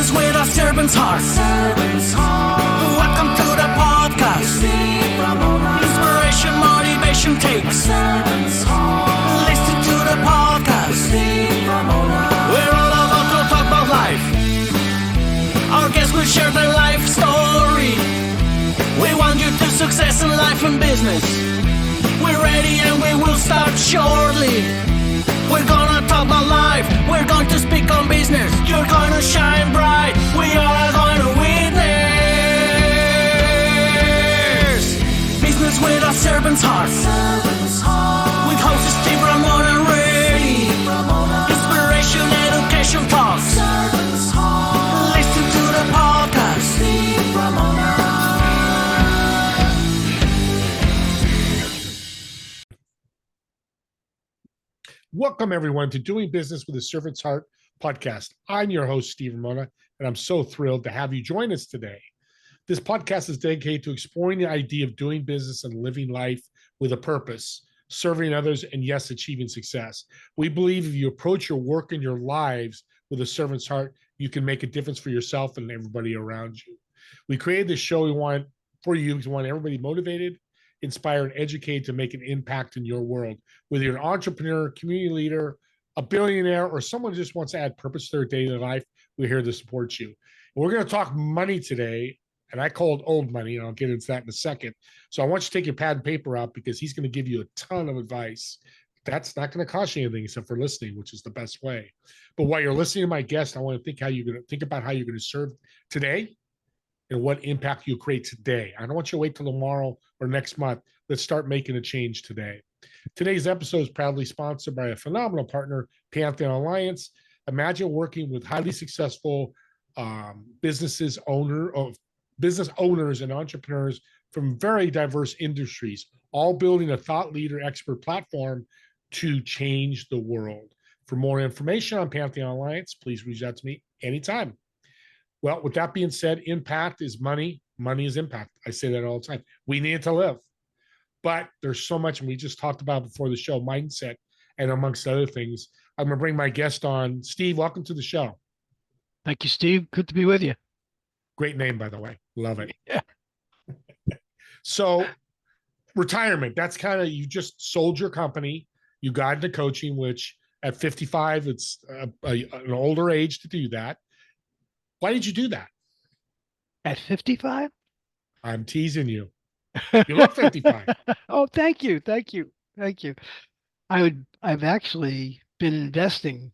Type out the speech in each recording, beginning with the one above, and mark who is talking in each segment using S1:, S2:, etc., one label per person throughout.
S1: Business with a servant's heart. Welcome to the podcast. Inspiration, motivation takes. Listen to the podcast. We're all about to talk about life. Our guests will share their life story. We want you to success in life and business. We're ready and we will start shortly. We're gonna talk about life. We're going to speak on business. You're gonna shine bright. We are going to witness. Business with a servant's heart. With hosts Steve, Ramona, and Ray. Inspiration, education talks. Listen to the podcast. Steve, Ramona.
S2: Welcome, everyone, to Doing Business with a Servant's Heart podcast. I'm your host, Steve Ramona, and I'm so thrilled to have you join us today. This podcast is dedicated to exploring the idea of doing business and living life with a purpose, serving others, and yes, achieving success. We believe if you approach your work and your lives with a servant's heart, you can make a difference for yourself and everybody around you. We created this show we want everybody motivated, inspire, and educate to make an impact in your world. Whether you're an entrepreneur, community leader, a billionaire, or someone who just wants to add purpose to their daily life, we're here to support you. And we're going to talk money today, and I call it old money, and I'll get into that in a second. So I want you to take your pad and paper out because he's going to give you a ton of advice. That's not going to cost you anything except for listening, which is the best way. But while you're listening to my guest, I want to think about how you're going to serve today and what impact you create today. I don't want you to wait till tomorrow or next month. Let's start making a change today. Today's episode is proudly sponsored by a phenomenal partner, Pantheon Alliance. Imagine working with highly successful business owners and entrepreneurs from very diverse industries, all building a thought leader expert platform to change the world. For more information on Pantheon Alliance, please reach out to me anytime. Well, with that being said, impact is money. Money is impact. I say that all the time. We need it to live. But there's so much, and we just talked about before the show, mindset, and amongst other things. I'm going to bring my guest on. Steve, welcome to the show.
S3: Thank you, Steve. Good to be with you.
S2: Great name, by the way. Love it.
S3: Yeah.
S2: So retirement, that's kind of, you just sold your company. You got into coaching, which at 55, it's an older age to do that. Why did you do that?
S3: At 55?
S2: I'm teasing you. You look 55.
S3: Oh, thank you. Thank you. Thank you. I've actually been investing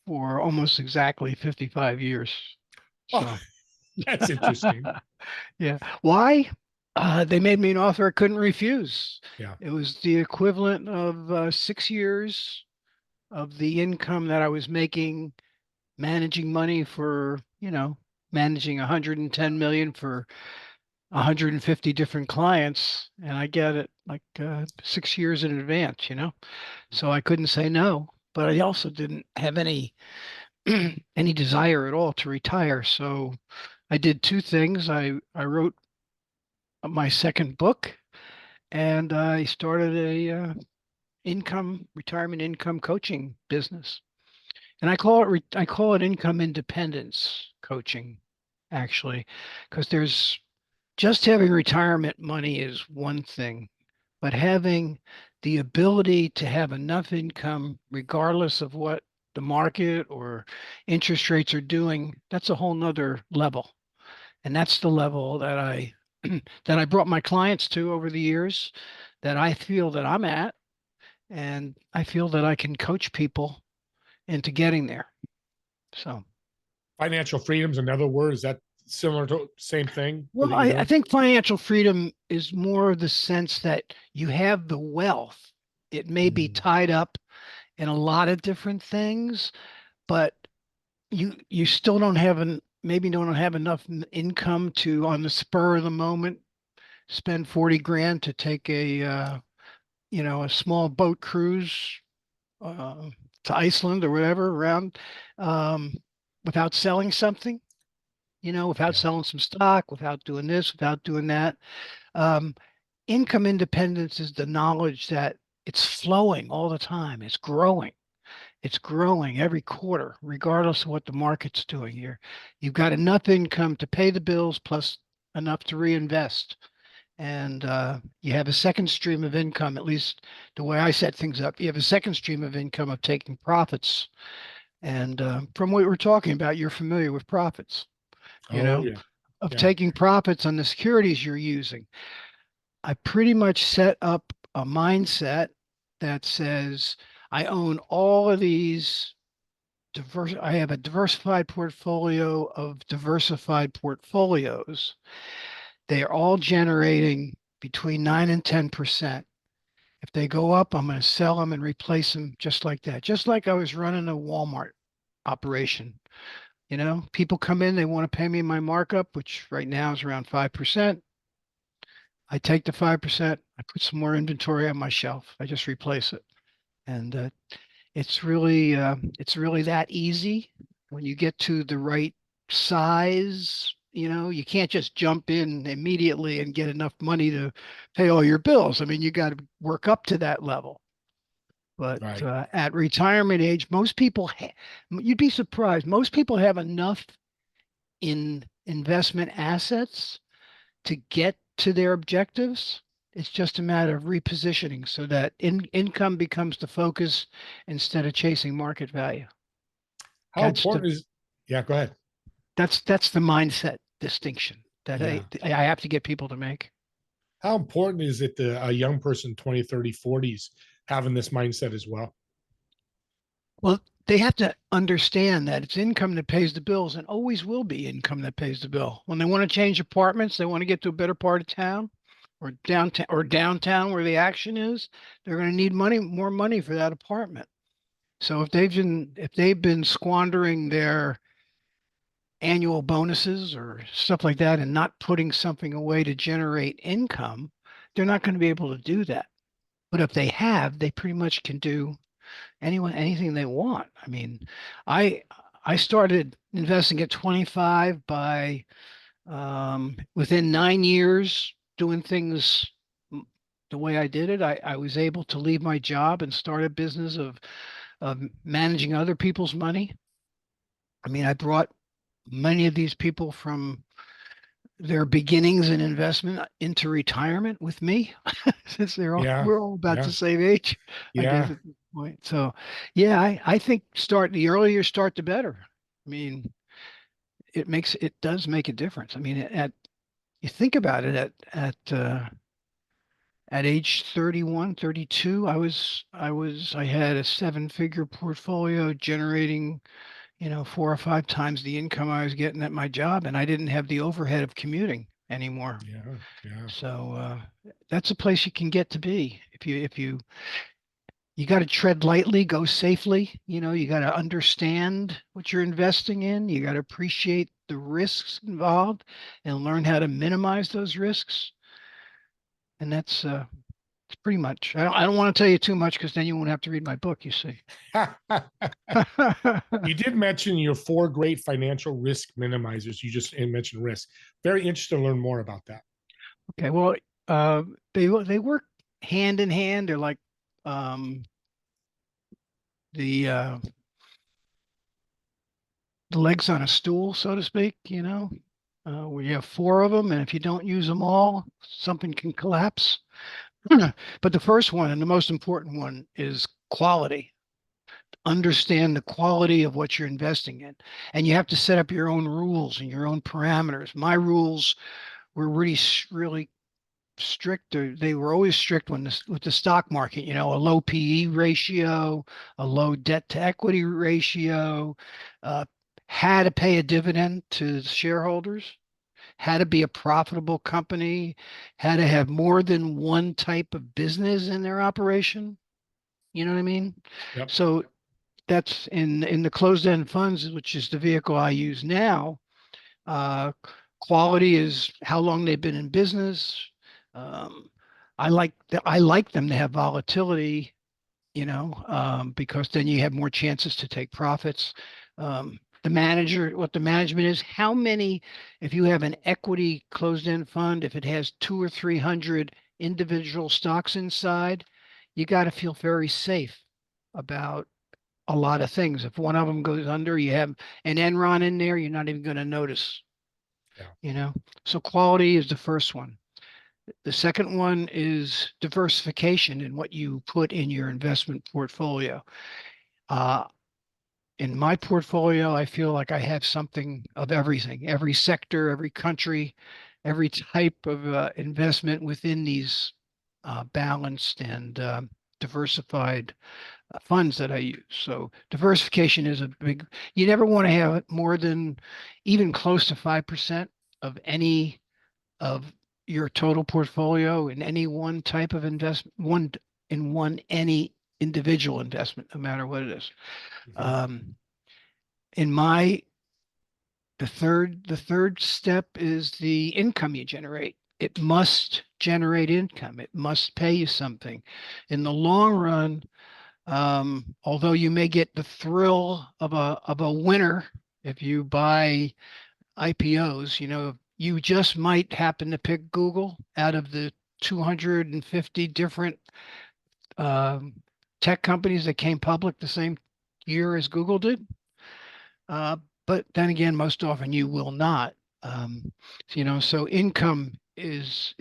S3: for almost exactly 55 years. So.
S2: Oh, that's interesting.
S3: Yeah. Why? They made me an offer I couldn't refuse.
S2: Yeah.
S3: It was the equivalent of 6 years of the income that I was making managing money for, managing 110 million for 150 different clients. And I get it like 6 years in advance, so I couldn't say no, but I also didn't have any desire at all to retire. So I did two things. I wrote my second book, and I started a retirement income coaching business. And I call it income independence coaching, actually, because there's just having retirement money is one thing, but having the ability to have enough income, regardless of what the market or interest rates are doing, that's a whole nother level. And that's the level that I brought my clients to over the years, that I feel that I'm at, and I feel that I can coach people into getting there. So
S2: Financial freedom is another word. Is that similar to same thing?
S3: Well, I think financial freedom is more the sense that you have the wealth. It may be tied up in a lot of different things, but you still don't have maybe don't have enough income to, on the spur of the moment, spend 40 grand to take a small boat cruise to Iceland or whatever around without selling something, without selling some stock, without doing this, without doing that. Income independence is the knowledge that it's flowing all the time. It's growing. It's growing every quarter, regardless of what the market's doing here. You've got enough income to pay the bills plus enough to reinvest. And you have a second stream of income, at least the way I set things up. You have a second stream of income of taking profits. And from what we're talking about, you're familiar with profits, you
S2: Oh
S3: know,
S2: yeah.
S3: of
S2: Yeah.
S3: taking profits on the securities you're using. I pretty much set up a mindset that says I own all of these I have a diversified portfolio of diversified portfolios. They are all generating between 9 and 10%. If they go up, I'm going to sell them and replace them just like that. Just like I was running a Walmart operation. People come in, they want to pay me my markup, which right now is around 5%. I take the 5%, I put some more inventory on my shelf. I just replace it. And it's really that easy when you get to the right size. You can't just jump in immediately and get enough money to pay all your bills. I mean, you got to work up to that level. But
S2: Right.
S3: at retirement age, you'd be surprised. Most people have enough in investment assets to get to their objectives. It's just a matter of repositioning so that income becomes the focus instead of chasing market value.
S2: How
S3: That's the
S2: important is, yeah, go ahead.
S3: that's the mindset distinction that I
S2: Yeah.
S3: I have to get people to make.
S2: How important is it to a young person, 20, 30, 40s, having this mindset as well?
S3: Well, they have to understand that it's income that pays the bills and always will be income that pays the bill. When they want to change apartments, they want to get to a better part of town or downtown where the action is, they're going to need more money for that apartment. So if they've been squandering their annual bonuses or stuff like that and not putting something away to generate income, they're not going to be able to do that. But if they have, they pretty much can do anything they want. I mean, I I started investing at 25 by within 9 years doing things the way I did it. I was able to leave my job and start a business of managing other people's money. I mean, I brought many of these people from their beginnings in investment into retirement with me, since
S2: Yeah.
S3: we're all about
S2: Yeah.
S3: the same age, I guess
S2: Yeah.
S3: at this point. So, yeah, I think the earlier you start, the better. I mean, it does make a difference. I mean, you think about it at age 31, 32, I had a seven-figure portfolio generating, 4 or 5 times the income I was getting at my job, and I didn't have the overhead of commuting anymore.
S2: Yeah. Yeah.
S3: So that's a place you can get to be if you got to tread lightly, go safely. You got to understand what you're investing in. You got to appreciate the risks involved and learn how to minimize those risks. And that's it's pretty much. I don't want to tell you too much because then you won't have to read my book. You see.
S2: You did mention your four great financial risk minimizers. You just mentioned risk. Very interested to learn more about that.
S3: Okay. Well, uh, they work hand in hand. They're like um, the uh, the legs on a stool, so to speak. Where you have four of them, and if you don't use them all, something can collapse. But the first one and the most important one is quality. Understand the quality of what you're investing in, and you have to set up your own rules and your own parameters. My rules were really strict. They were always strict with the stock market. A low PE ratio, a low debt to equity ratio, uh, had to pay a dividend to shareholders, had to be a profitable company, had to have more than one type of business in their operation. You know what I mean?
S2: Yep.
S3: So that's in the closed-end funds, which is the vehicle I use now. Uh, Quality is how long they've been in business. Um, I like them to have volatility, because then you have more chances to take profits. What the management is, how many, if you have an equity closed-end fund, if it has 200 or 300 individual stocks inside, you got to feel very safe about a lot of things. If one of them goes under, you have an Enron in there, you're not even going to notice,
S2: Yeah.
S3: So quality is the first one. The second one is diversification in what you put in your investment portfolio. Uh, in my portfolio, I feel like I have something of everything, every sector, every country, every type of investment within these balanced and diversified funds that I use. So diversification is a big, you never want to have more than even close to 5% of any of your total portfolio in any one type of investment, any individual investment, no matter what it is.
S2: Mhm.
S3: Um, in my the third step is the income you generate. It must generate income. It must pay you something. In the long run, although you may get the thrill of a winner if you buy IPOs, you just might happen to pick Google out of the 250 different um, tech companies that came public the same year as Google did. Uh, but then again, most often you will not. Um, so income is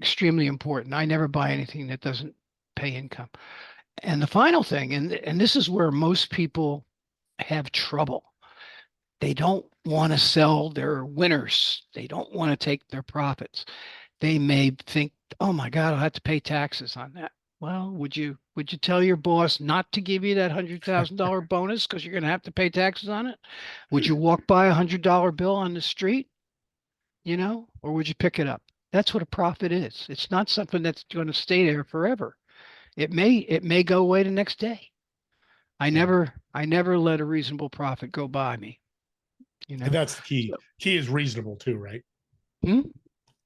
S3: extremely important. I never buy anything that doesn't pay income. And the final thing, and this is where most people have trouble. They don't want to sell their winners. They don't want to take their profits. They may think, "Oh my God, I'll have to pay taxes on that." Well, would you tell your boss not to give you that $100,000 bonus because you're going to have to pay taxes on it? Would you walk by $100 bill on the street, or would you pick it up? That's what a profit is. It's not something that's going to stay there forever. It may go away the next day. I
S2: Yeah.
S3: never I never let a reasonable profit go by me, you
S2: And
S3: know.
S2: that's the key.
S3: So,
S2: Key is reasonable too, right?
S3: hmm?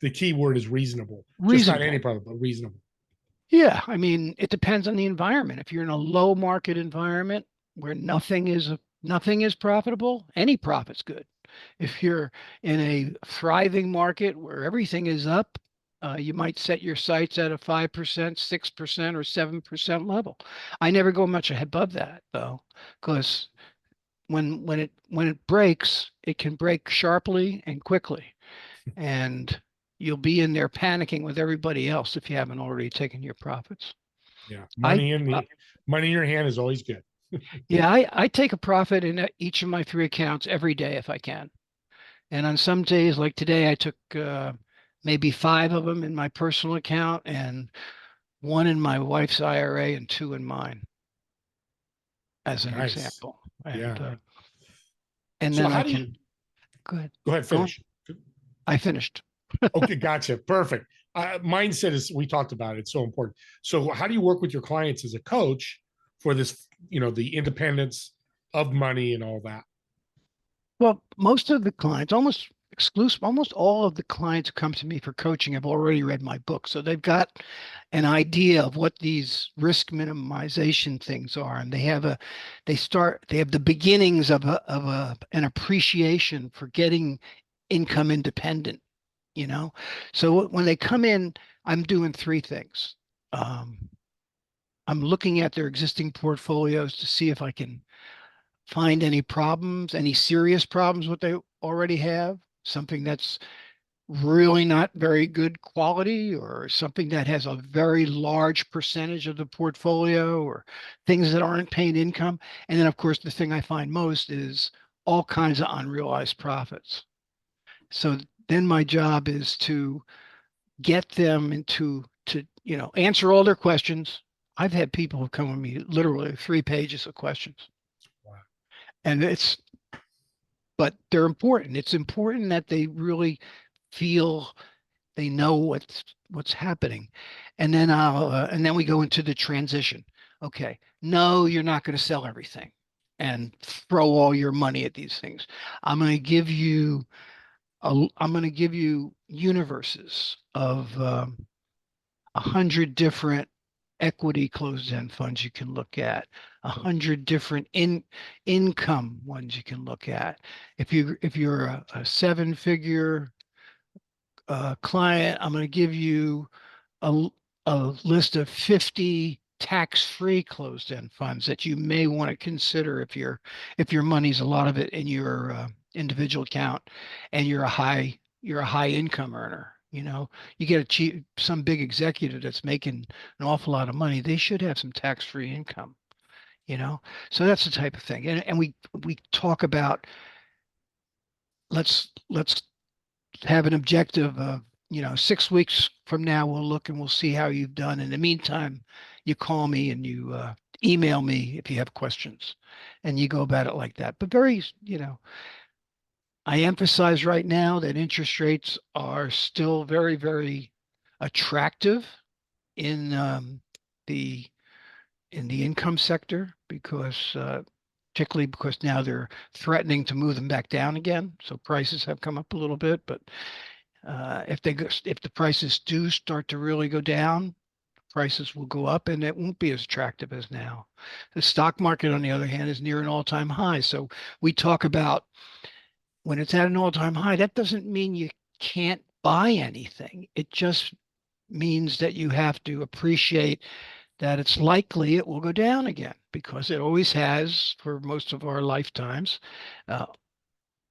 S2: The key word is reasonable. Just not any
S3: Reasonable.
S2: profit, but reasonable.
S3: Yeah, I mean, it depends on the environment. If you're in a low market environment where nothing is profitable, any profit's good. If you're in a thriving market where everything is up, you might set your sights at a 5%, 6%, or 7% level. I never go much above that though, because when it breaks, it can break sharply and quickly, and you'll be in there panicking with everybody else if you haven't already taken your profits.
S2: Yeah.
S3: I
S2: Money in your hand is always good.
S3: Yeah, I take a profit in each of my three accounts every day if I can. And on some days, like today, I took maybe five of them in my personal account and one in my wife's IRA and two in mine, as an
S2: Nice.
S3: example.
S2: Yeah.
S3: And
S2: So
S3: then
S2: how
S3: I
S2: do you
S3: can go ahead.
S2: go ahead,
S3: Go on.
S2: finish?
S3: I finished.
S2: Okay, gotcha. Perfect. Mindset is we talked about it. It's so important. So how do you work with your clients as a coach for this, the independence of money and all that?
S3: Well, most of the clients, almost all of the clients who come to me for coaching have already read my book. So they've got an idea of what these risk minimization things are. And they have the beginnings of an appreciation for getting income independent, you know? So when they come in, I'm doing three things. Um, I'm looking at their existing portfolios to see if I can find any problems, any serious problems what they already have, something that's really not very good quality or something that has a very large percentage of the portfolio or things that aren't paying income. And then of course the thing I find most is all kinds of unrealized profits. So then my job is to get them to answer all their questions. I've had people who come with me literally 3 pages of questions.
S2: Wow.
S3: And but they're important. It's important that they really feel they know what's happening. And then we go into the transition. Okay, no, you're not going to sell everything and throw all your money at these things. I'm going to give you I'm going to give you universes of 100 different equity closed-end funds you can look at, 100 different income ones you can look at. If you're a seven-figure client, I'm going to give you a, a list of 50 tax-free closed-end funds that you may want to consider if your money's a lot of it in your individual account and you're a high income earner. You get some big executive that's making an awful lot of money. They should have some tax-free income. you know so that's the type of thing. And we talk about, let's have an objective of, 6 weeks from now we'll look and we'll see how you've done. In the meantime, you call me and you email me if you have questions, and you go about it like that. But I emphasize right now that interest rates are still very, very attractive in the in the income sector, because particularly because now they're threatening to move them back down again. So prices have come up a little bit, but if the prices do start to really go down, prices will go up, and it won't be as attractive as now. The stock market, on the other hand, is near an all-time high. So we talk about, when it's at an all-time high, that doesn't mean you can't buy anything. It just means that you have to appreciate that it's likely it will go down again, because it always has for most of our lifetimes.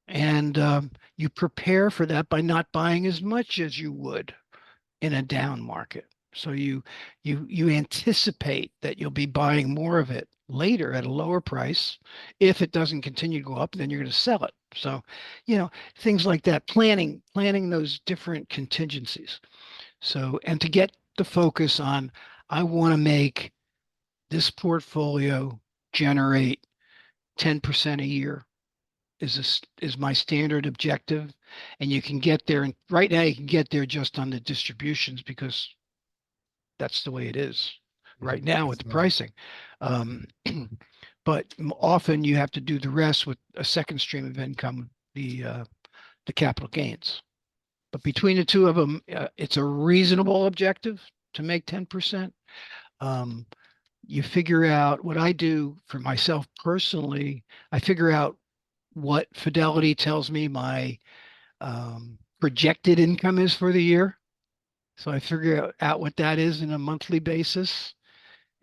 S3: And you prepare for that by not buying as much as you would in a down market. So you anticipate that you'll be buying more of it later at a lower price. If it doesn't continue to go up, then you're going to sell it. So, things like that, planning those different contingencies. So, and to get the focus on, I want to make this portfolio generate 10% a year is my standard objective. And you can get there, and right now you can get there just on the distributions, because that's the way it is right now with the pricing. But often you have to do the rest with a second stream of income, the capital gains. But between the two of them, it's a reasonable objective to make 10%. You figure out, what I do for myself personally, I figure out what Fidelity tells me my projected income is for the year. So I figure out what that is in a monthly basis.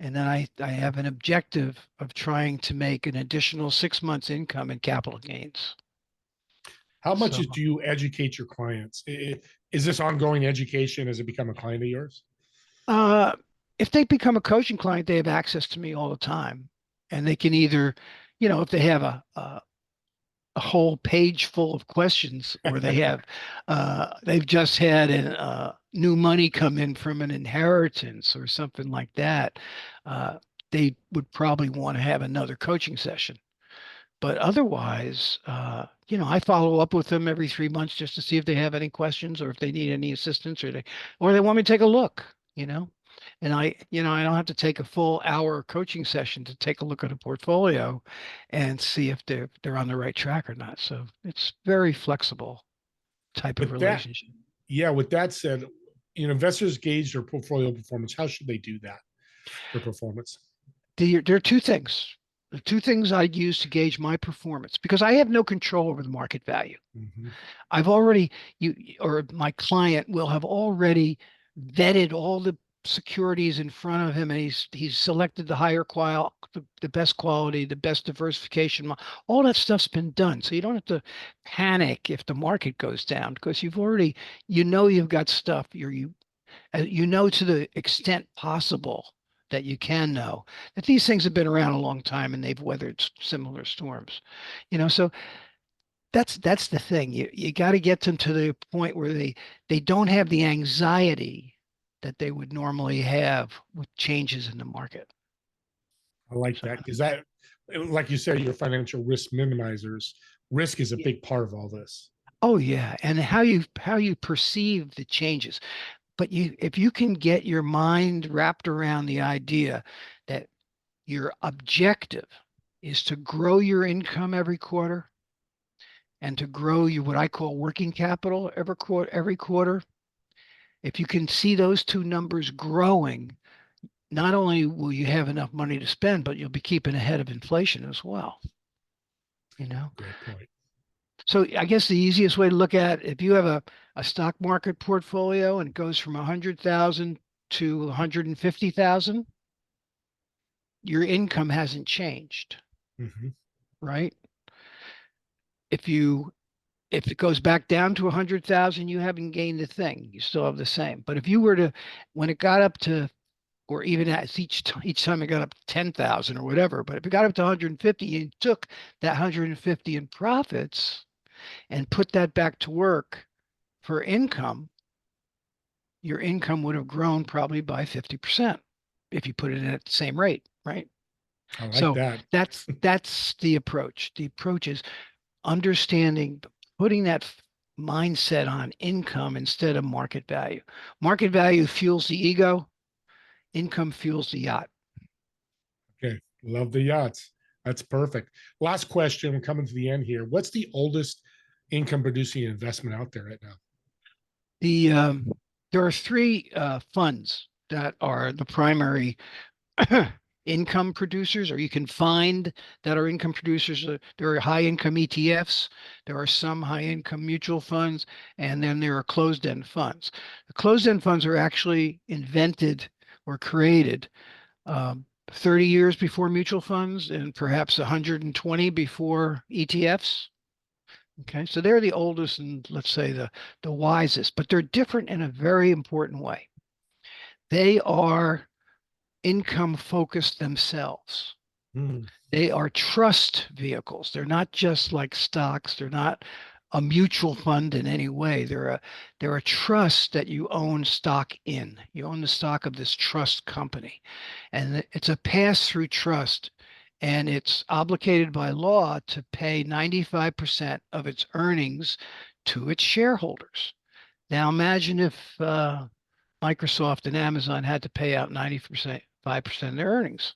S3: And then I have an objective of trying to make an additional 6 months income in capital gains.
S2: How much do you educate your clients? Is this ongoing education as it become a client of yours?
S3: If they become a coaching client, they have access to me all the time. And they can either, if they have a whole page full of questions, or they have they've just had new money come in from an inheritance or something like that, they would probably want to have another coaching session. But otherwise, I follow up with them every 3 months just to see if they have any questions, or if they need any assistance, or they want me to take a look. And I don't have to take a full hour coaching session to take a look at a portfolio and see if they're on the right track or not. So it's very flexible type of relationship.
S2: With that said, investors gauge their portfolio performance. How should they do that for performance?
S3: There are two things. The two things I'd use to gauge my performance, because I have no control over the market value.
S2: Mm-hmm.
S3: Or my client will have already vetted all the securities in front of him, and he's selected the higher the best quality, the best diversification. All that stuff's been done. So you don't have to panic if the market goes down, because you've got stuff to the extent possible that you can know that these things have been around a long time and they've weathered similar storms. So that's the thing. You got to get them to the point where they don't have the anxiety that they would normally have with changes in the market.
S2: I like that, because that, like you said, your financial risk minimizers. Risk is a big part of all this.
S3: Oh yeah, and how you perceive the changes. But if you can get your mind wrapped around the idea that your objective is to grow your income every quarter, and to grow what I call working capital every quarter. If you can see those two numbers growing, not only will you have enough money to spend, but you'll be keeping ahead of inflation as well.
S2: Great point.
S3: So I guess the easiest way to look at it, if you have a stock market portfolio and it goes from 100,000 to 150,000, your income hasn't changed,
S2: Hmm.
S3: right? If you if it goes back down to 100,000, you haven't gained a thing. You still have the same. But if you were to, when it got up to, or even as each time it got up to 10,000 or whatever, but if it got up to 150, you took that 150 in profits and put that back to work for income, your income would have grown probably by 50% if you put it in at the same rate, right?
S2: I like
S3: So
S2: that.
S3: that's the approach. The approach is understanding, putting that mindset on income instead of market value. Market value fuels the ego, income fuels the yacht.
S2: Okay. Love the yachts. That's perfect. Last question. We're coming to the end here. What's the oldest income producing investment out there right now?
S3: The There are three funds that are the primary income producers, or you can find that are income producers. There are high income ETFs, there are some high income mutual funds, and then there are closed end funds. The closed end funds are actually invented or created 30 years before mutual funds and perhaps 120 before ETFs. Okay, so they're the oldest and let's say the wisest, but they're different in a very important way. They are income focused themselves.
S2: Hmm.
S3: They are trust vehicles. They're not just like stocks. They're not a mutual fund in any way. They're a trust that you own stock in. You own the stock of this trust company. And it's a pass-through trust. And it's obligated by law to pay 95% of its earnings to its shareholders. Now imagine if Microsoft and Amazon had to pay out 90%, 5% of their earnings.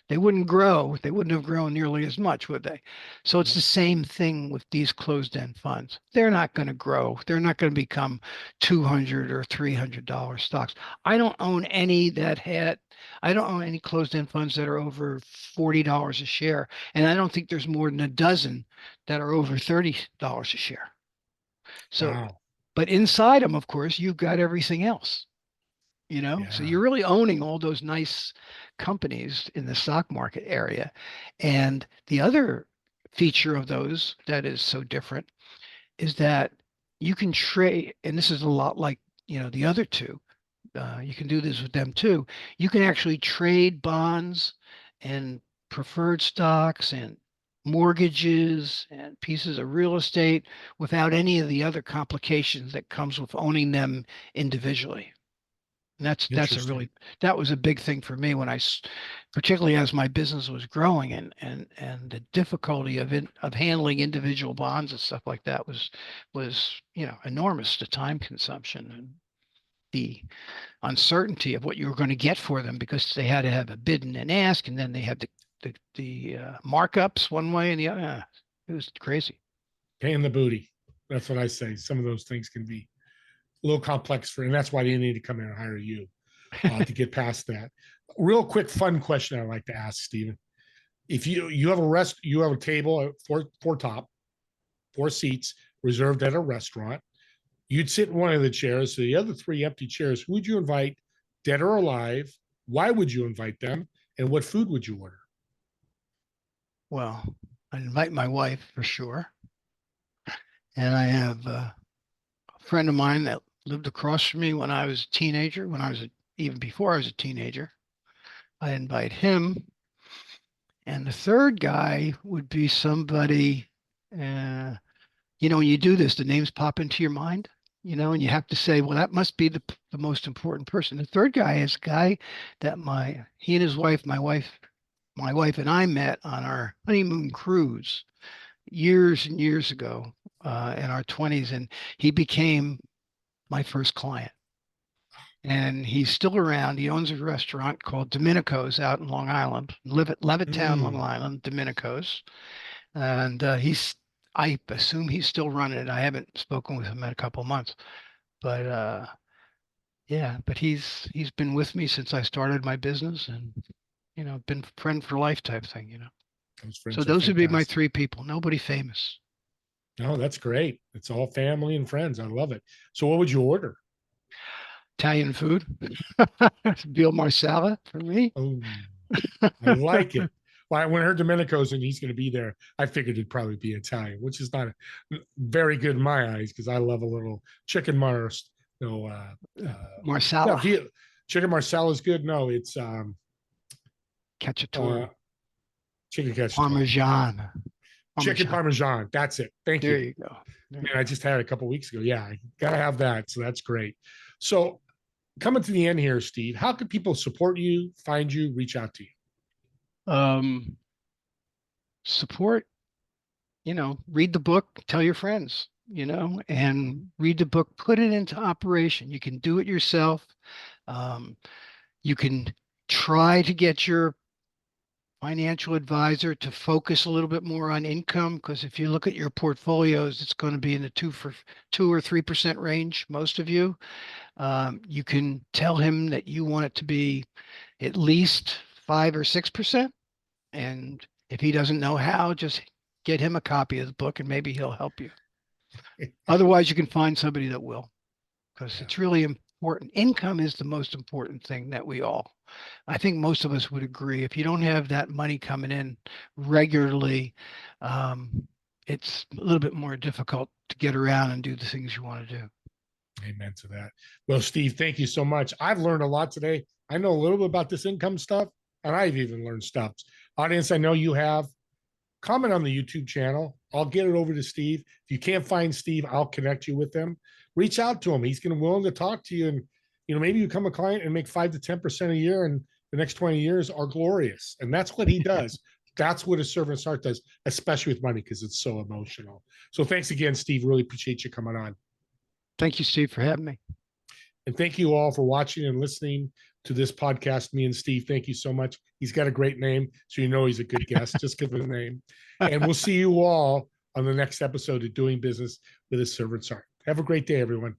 S3: They wouldn't grow. They wouldn't have grown nearly as much, would they? So it's the same thing with these closed-end funds. They're not going to grow. They're not going to become 200 or $300 stocks. I don't own any that had, I don't own any closed-end funds that are over $40 a share. And I don't think there's more than a dozen that are over $30 a share. So,
S2: Wow.
S3: but inside them, of course, you've got everything else. So
S2: Yeah.
S3: you're really owning all those nice companies in the stock market area. And the other feature of those that is so different is that you can trade, and this is a lot like, the other two. You can do this with them too. You can actually trade bonds and preferred stocks and mortgages and pieces of real estate without any of the other complications that comes with owning them individually. And
S2: Interesting.
S3: that was a big thing for me when particularly as my business was growing, and the difficulty of handling individual bonds and stuff like that was enormous. The time consumption and the uncertainty of what you were going to get for them, because they had to have a bid and an ask, and then they had the markups one way and the other. It was crazy.
S2: Pay in the booty. That's what I say. Some of those things can be a little complex and that's why they need to come in and hire you to get past that. Real quick, fun question I'd like to ask, Stephen. If you have a table four top, four seats reserved at a restaurant. You'd sit in one of the chairs. So the other three empty chairs, who would you invite, dead or alive? Why would you invite them? And what food would you order?
S3: Well, I invite my wife for sure, and I have a friend of mine that lived across from me when I was a teenager, even before I was a teenager. I invite him. And the third guy would be somebody, uh, when you do this, the names pop into your mind, and you have to say, well, that must be the most important person. The third guy is a guy that he and his wife, my wife and I met on our honeymoon cruise years and years ago in our 20s. And he became my first client. And he's still around. He owns a restaurant called Domenico's out in Long Island. Live at Levittown, Long
S2: Mm,
S3: Island, Domenico's. And I assume he's still running it. I haven't spoken with him in a couple of months, but yeah, but he's been with me since I started my business, and been friend for life type thing.
S2: those
S3: So
S2: friends are
S3: those would be my
S2: fantastic.
S3: three people. Nobody famous.
S2: No, that's great. It's all family and friends. I love it. So, what would you order?
S3: Italian food, veal marsala for me.
S2: Oh, I like it. Well, when I heard Domenico's and he's going to be there, I figured it'd probably be Italian, which is not very good in my eyes because I love a little chicken mars. No,
S3: Marsala,
S2: chicken marsala is good. No, it's
S3: cacciatore,
S2: chicken cacciatore.
S3: Parmesan.
S2: Chicken Parmesan. That's it. Thank you.
S3: There you go.
S2: Man, I just had it a couple of weeks ago. Yeah, I gotta have that. So that's great. So coming to the end here, Steve, how can people support you, find you, reach out to you?
S3: Support, read the book, tell your friends, and read the book, put it into operation. You can do it yourself. You can try to get your financial advisor to focus a little bit more on income, because if you look at your portfolios, it's going to be in the 2 or 3% range, most of you. You can tell him that you want it to be at least 5 or 6%. And if he doesn't know how, just get him a copy of the book and maybe he'll help you. Otherwise, you can find somebody that will, because it's really important. Income is the most important thing that I think most of us would agree. If you don't have that money coming in regularly, it's a little bit more difficult to get around and do the things you want to do.
S2: Amen to that. Well, Steve, thank you so much. I've learned a lot today. I know a little bit about this income stuff, and I've even learned stuff. Audience, I know you have. Comment on the YouTube channel. I'll get it over to Steve. If you can't find Steve, I'll connect you with him. Reach out to him. He's going to willing to talk to you, and maybe you become a client and make 5 to 10% a year, and the next 20 years are glorious. And that's what he does. That's what a servant's heart does, especially with money, because it's so emotional. So thanks again, Steve. Really appreciate you coming on.
S3: Thank you, Steve, for having me.
S2: And thank you all for watching and listening to this podcast. Me and Steve, thank you so much. He's got a great name, so he's a good guest. Just give him a name. And we'll see you all on the next episode of Doing Business with a Servant's Heart. Have a great day, everyone.